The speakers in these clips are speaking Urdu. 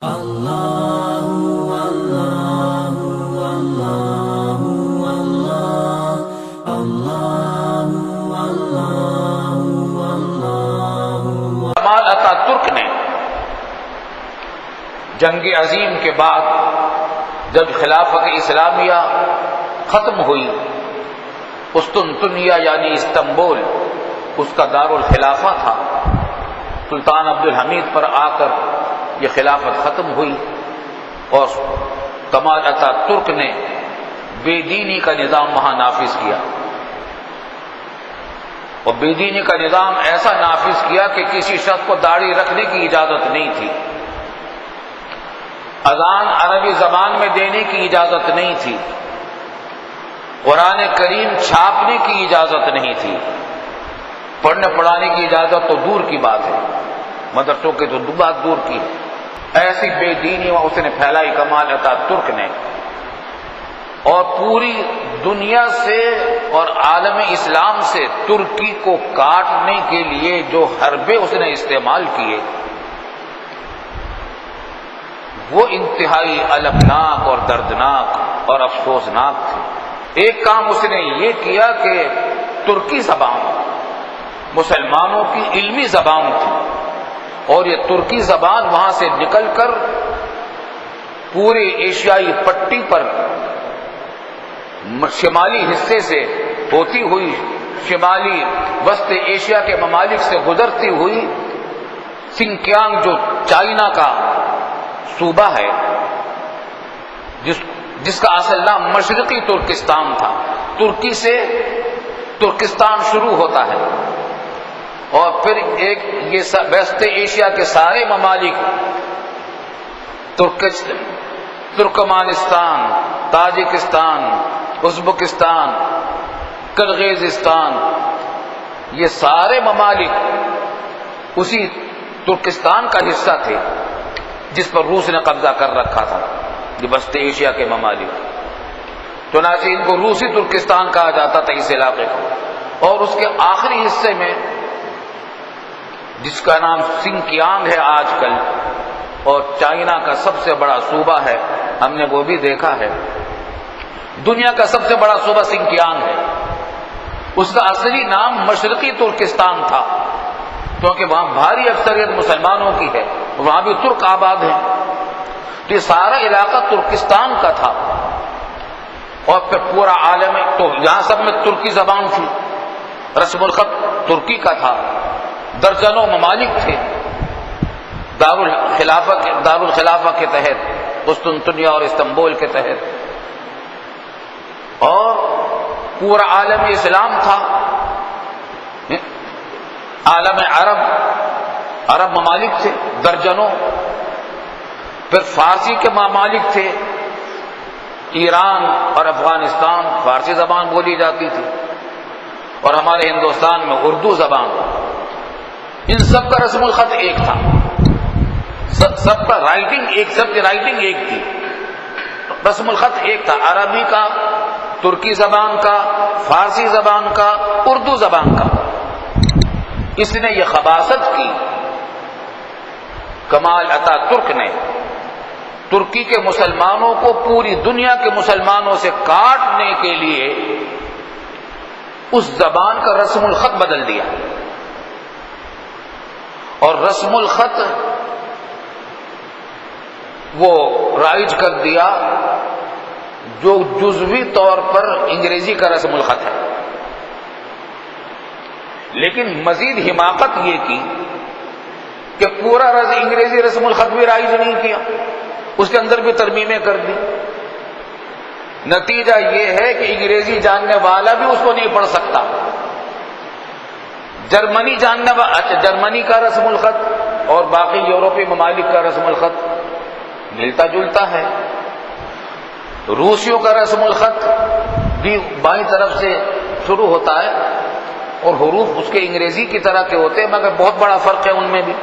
کمال اتا ترک نے جنگ عظیم کے بعد جب خلافت اسلامیہ ختم ہوئی، قسطنطنیہ یعنی استنبول اس کا دارالخلافہ تھا، سلطان عبدالحمید پر آ کر یہ خلافت ختم ہوئی اور کمال اتا ترک نے بے دینی کا نظام وہاں نافذ کیا، اور بے دینی کا نظام ایسا نافذ کیا کہ کسی شخص کو داڑھی رکھنے کی اجازت نہیں تھی، اذان عربی زبان میں دینے کی اجازت نہیں تھی، قرآن کریم چھاپنے کی اجازت نہیں تھی، پڑھنے پڑھانے کی اجازت تو دور کی بات ہے، مدرسوں کے تو بات دور کی ہے۔ ایسی بے دینی اس نے پھیلائی کمال اتا ترک نے، اور پوری دنیا سے اور عالم اسلام سے ترکی کو کاٹنے کے لیے جو حربے اس نے استعمال کیے وہ انتہائی المناک اور دردناک اور افسوسناک تھے۔ ایک کام اس نے یہ کیا کہ ترکی زبان مسلمانوں کی علمی زبان تھی، اور یہ ترکی زبان وہاں سے نکل کر پورے ایشیائی پٹی پر شمالی حصے سے ہوتی ہوئی شمالی وسط ایشیا کے ممالک سے گزرتی ہوئی سنکیانگ جو چائنا کا صوبہ ہے، جس کا اصل نام مشرقی ترکستان تھا، ترکی سے ترکستان شروع ہوتا ہے، اور پھر ایک یہ وسط ایشیا کے سارے ممالک ترکمانستان، تاجکستان، ازبکستان، کرغیزستان، یہ سارے ممالک اسی ترکستان کا حصہ تھے جس پر روس نے قبضہ کر رکھا تھا، یہ وسط ایشیا کے ممالک، چنانچہ ان کو روسی ترکستان کہا جاتا تھا اس علاقے کو، اور اس کے آخری حصے میں جس کا نام سنکیانگ ہے آج کل، اور چائنا کا سب سے بڑا صوبہ ہے، ہم نے وہ بھی دیکھا ہے، دنیا کا سب سے بڑا صوبہ سنکیانگ ہے، اس کا اصلی نام مشرقی ترکستان تھا کیونکہ وہاں بھاری اکثریت مسلمانوں کی ہے، وہاں بھی ترک آباد ہیں، یہ سارا علاقہ ترکستان کا تھا، اور پھر پورا عالم تو یہاں سب میں ترکی زبان تھی، رسم الخط ترکی کا تھا، درجنوں ممالک تھے دارالخلافہ کے تحت، قسطنطنیہ اور استنبول کے تحت، اور پورا عالم اسلام تھا، عالم عرب ممالک تھے درجنوں، پھر فارسی کے ممالک تھے، ایران اور افغانستان فارسی زبان بولی جاتی تھی، اور ہمارے ہندوستان میں اردو زبان، ان سب کا رسم الخط ایک تھا، سب کا رائٹنگ ایک، سب کی رائٹنگ ایک تھی، رسم الخط ایک تھا، عربی کا، ترکی زبان کا، فارسی زبان کا، اردو زبان کا۔ اس نے یہ خباثت کی کمال اتا ترک نے، ترکی کے مسلمانوں کو پوری دنیا کے مسلمانوں سے کاٹنے کے لیے اس زبان کا رسم الخط بدل دیا، اور رسم الخط وہ رائج کر دیا جو جزوی طور پر انگریزی کا رسم الخط ہے، لیکن مزید حماقت یہ کی کہ پورا انگریزی رسم الخط بھی رائج نہیں کیا، اس کے اندر بھی ترمیمیں کر دی، نتیجہ یہ ہے کہ انگریزی جاننے والا بھی اس کو نہیں پڑھ سکتا، جرمنی کا رسم الخط اور باقی یورپی ممالک کا رسم الخط ملتا جلتا ہے، روسیوں کا رسم الخط بھی بائیں طرف سے شروع ہوتا ہے اور حروف اس کے انگریزی کی طرح کے ہوتے ہیں، مگر بہت بڑا فرق ہے ان میں بھی۔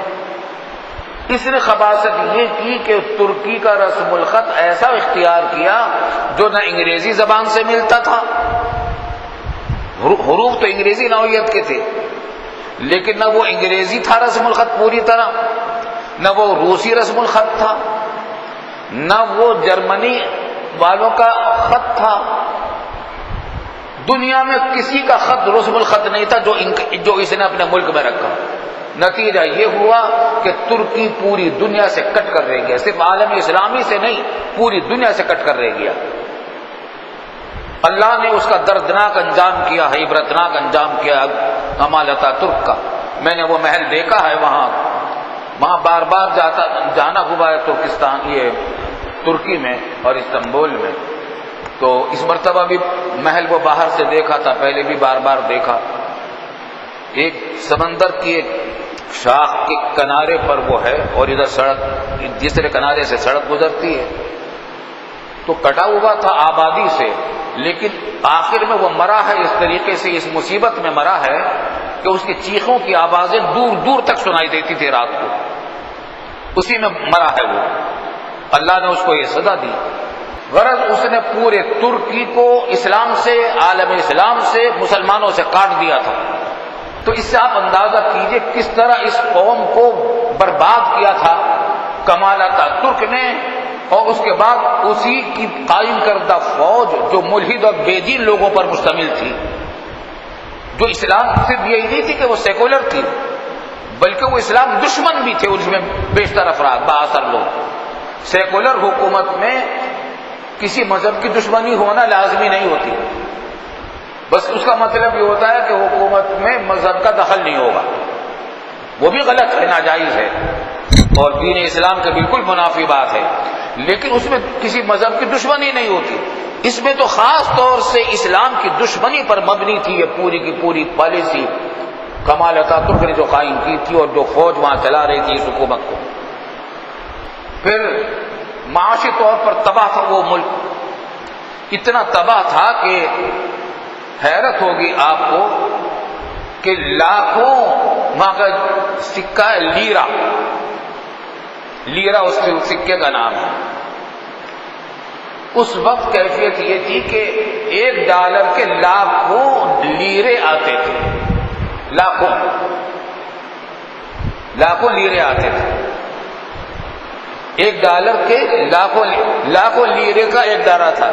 اس نے خباثت یہ کی کہ ترکی کا رسم الخط ایسا اختیار کیا جو نہ انگریزی زبان سے ملتا تھا، حروف تو انگریزی نوعیت کے تھے، لیکن نہ وہ انگریزی تھا رسم الخط پوری طرح، نہ وہ روسی رسم الخط تھا، نہ وہ جرمنی والوں کا خط تھا، دنیا میں کسی کا خط رسم الخط نہیں تھا جو اس نے اپنے ملک میں رکھا۔ نتیجہ یہ ہوا کہ ترکی پوری دنیا سے کٹ کر رہ گیا، صرف عالم اسلامی سے نہیں، پوری دنیا سے کٹ کر رہ گیا۔ اللہ نے اس کا دردناک انجام کیا ہے، عبرتناک انجام کیا کمال اتاترک کا۔ میں نے وہ محل دیکھا ہے، وہاں بار بار جانا ہوا ہے ترکستان، یہ ترکی میں اور استنبول میں۔ تو اس مرتبہ بھی محل وہ باہر سے دیکھا تھا، پہلے بھی بار بار دیکھا۔ ایک سمندر کی ایک شاخ کے کنارے پر وہ ہے، اور ادھر سڑک، دوسرے کنارے سے سڑک گزرتی ہے۔ تو کٹا ہوا تھا آبادی سے، لیکن آخر میں وہ مرا ہے اس طریقے سے، اس مصیبت میں مرا ہے کہ اس کی چیخوں کی آوازیں دور دور تک سنائی دیتی تھی رات کو، اسی میں مرا ہے وہ۔ اللہ نے اس کو یہ سزا دی۔ غرض اس نے پورے ترکی کو اسلام سے، عالم اسلام سے، مسلمانوں سے کاٹ دیا تھا۔ تو اس سے آپ اندازہ کیجئے کس طرح اس قوم کو برباد کیا تھا کمال اتاترک نے، اور اس کے بعد اسی کی قائم کردہ فوج جو ملحد اور بے دین لوگوں پر مشتمل تھی، جو اسلام صرف یہی نہیں تھی کہ وہ سیکولر تھی، بلکہ وہ اسلام دشمن بھی تھے، اس میں بیشتر افراد بااثر لوگ۔ سیکولر حکومت میں کسی مذہب کی دشمنی ہونا لازمی نہیں ہوتی، بس اس کا مطلب یہ ہوتا ہے کہ حکومت میں مذہب کا دخل نہیں ہوگا، وہ بھی غلط ہے، ناجائز ہے، اور دین اسلام کے بالکل منافی بات ہے، لیکن اس میں کسی مذہب کی دشمنی نہیں ہوتی۔ اس میں تو خاص طور سے اسلام کی دشمنی پر مبنی تھی یہ پوری کی پوری پالیسی کمال اتاترک نے جو قائم کی تھی، اور جو فوج وہاں چلا رہی تھی اس حکومت کو۔ پھر معاشی طور پر تباہ تھا وہ ملک، اتنا تباہ تھا کہ حیرت ہوگی آپ کو کہ لاکھوں وہاں کا سکہ ہے لیرا، لیرا اس سکے کا نام ہے۔ اس وقت کیفیت یہ تھی کہ $1 کے لاکھوں لیرے آتے تھے، لاکھوں لیرے آتے تھے۔ $1 کے لاکھوں لیرے کا ایک دارہ تھا۔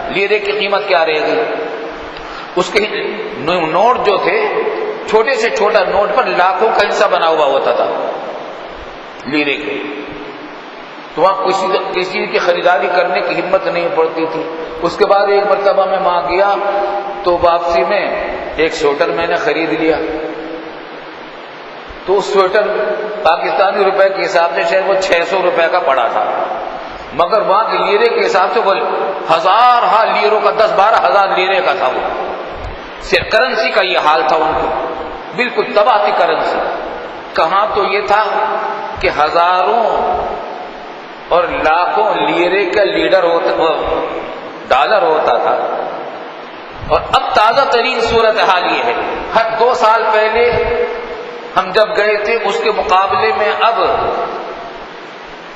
لیرے کی قیمت کیا رہے گی؟ اس کے نوٹ جو تھے، چھوٹے سے چھوٹا نوٹ پر لاکھوں کا حصہ بنا ہوا ہوتا تھا لیرے کے۔ تو وہاں کسی کی خریداری کرنے کی ہمت نہیں پڑتی تھی۔ اس کے بعد ایک مرتبہ میں وہاں گیا تو واپسی میں ایک سویٹر میں نے خرید لیا، تو اس سویٹر پاکستانی روپے کے حساب سے شاید وہ $600 کا پڑا تھا، مگر وہاں کے لیرے کے حساب سے وہ ہزار لیروں کا، 10-12 ہزار لیرے کا تھا۔ وہ صرف کرنسی کا یہ حال تھا ان کو، بالکل تباہ تھی کرنسی۔ کہاں تو یہ تھا کہ ہزاروں اور لاکھوں لیرے کا ڈالر ہوتا تھا، اور اب تازہ ترین صورتحال یہ ہے، ہر 2 سال پہلے ہم جب گئے تھے اس کے مقابلے میں اب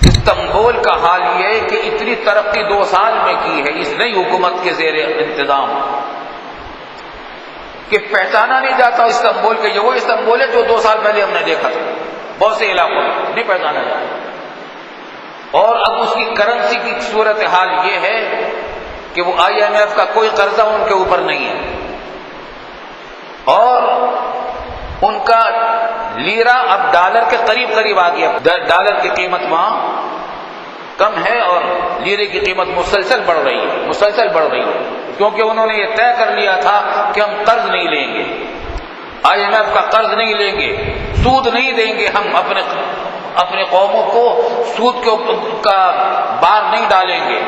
استنبول کا حال یہ ہے کہ اتنی ترقی 2 سال میں کی ہے اس نئی حکومت کے زیر انتظام کہ پہچانا نہیں جاتا استنبول کے، یہ وہ استنبول ہے جو 2 سال پہلے ہم نے دیکھا تھا، بہت سے علاقوں میں نہیں پہچانا جاتا۔ اور اب اس کی کرنسی کی صورتحال یہ ہے کہ وہ IMF کا کوئی قرضہ ان کے اوپر نہیں ہے، اور ان کا لیرا اب ڈالر کے قریب آ گیا۔ ڈالر کی قیمت وہاں کم ہے اور لیرے کی قیمت مسلسل بڑھ رہی ہے، کیونکہ انہوں نے یہ طے کر لیا تھا کہ ہم قرض نہیں لیں گے، IMF کا قرض نہیں لیں گے، سود نہیں دیں گے، ہم اپنے قوموں کو سود کا بار نہیں ڈالیں گے۔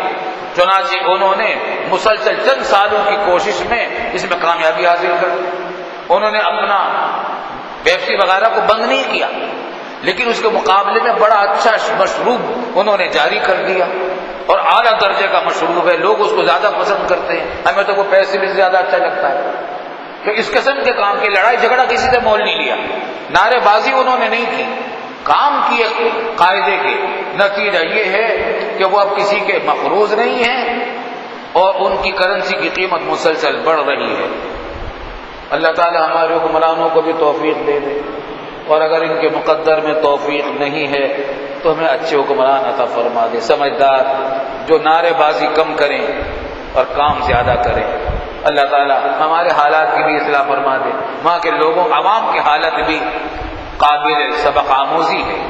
چنانچہ انہوں نے مسلسل چند سالوں کی کوشش میں اس میں کامیابی حاصل کر، انہوں نے اپنا پیپسی وغیرہ کو بند نہیں کیا، لیکن اس کے مقابلے میں بڑا اچھا مشروب انہوں نے جاری کر دیا، اور اعلیٰ درجے کا مشروب ہے، لوگ اس کو زیادہ پسند کرتے ہیں، ہمیں تو وہ پیسے بھی زیادہ اچھا لگتا ہے۔ کہ اس قسم کے کام کی لڑائی جھگڑا کسی سے مول نہیں لیا، نعرے بازی انہوں نے نہیں کی، کام کیے قاعدے کے۔ نتیجہ یہ ہے کہ وہ اب کسی کے مقروض نہیں ہیں، اور ان کی کرنسی کی قیمت مسلسل بڑھ رہی ہے۔ اللہ تعالی ہمارے حکمرانوں کو بھی توفیق دے دے، اور اگر ان کے مقدر میں توفیق نہیں ہے تو ہمیں اچھے حکمران عطا فرما دے، سمجھدار، جو نعرے بازی کم کریں اور کام زیادہ کریں۔ اللہ تعالیٰ ہمارے حالات کی بھی اصلاح فرما دے، وہاں کے لوگوں عوام کی حالت بھی قابل سبق آموزی ہے۔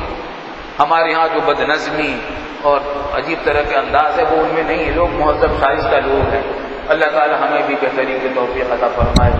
ہمارے ہاں جو بد نظمی اور عجیب طرح کے انداز ہے وہ ان میں نہیں ہے، لوگ مہذب شائستہ لوگ ہیں۔ اللہ تعالیٰ ہمیں بھی بہترین کی توفیق عطا فرمائے۔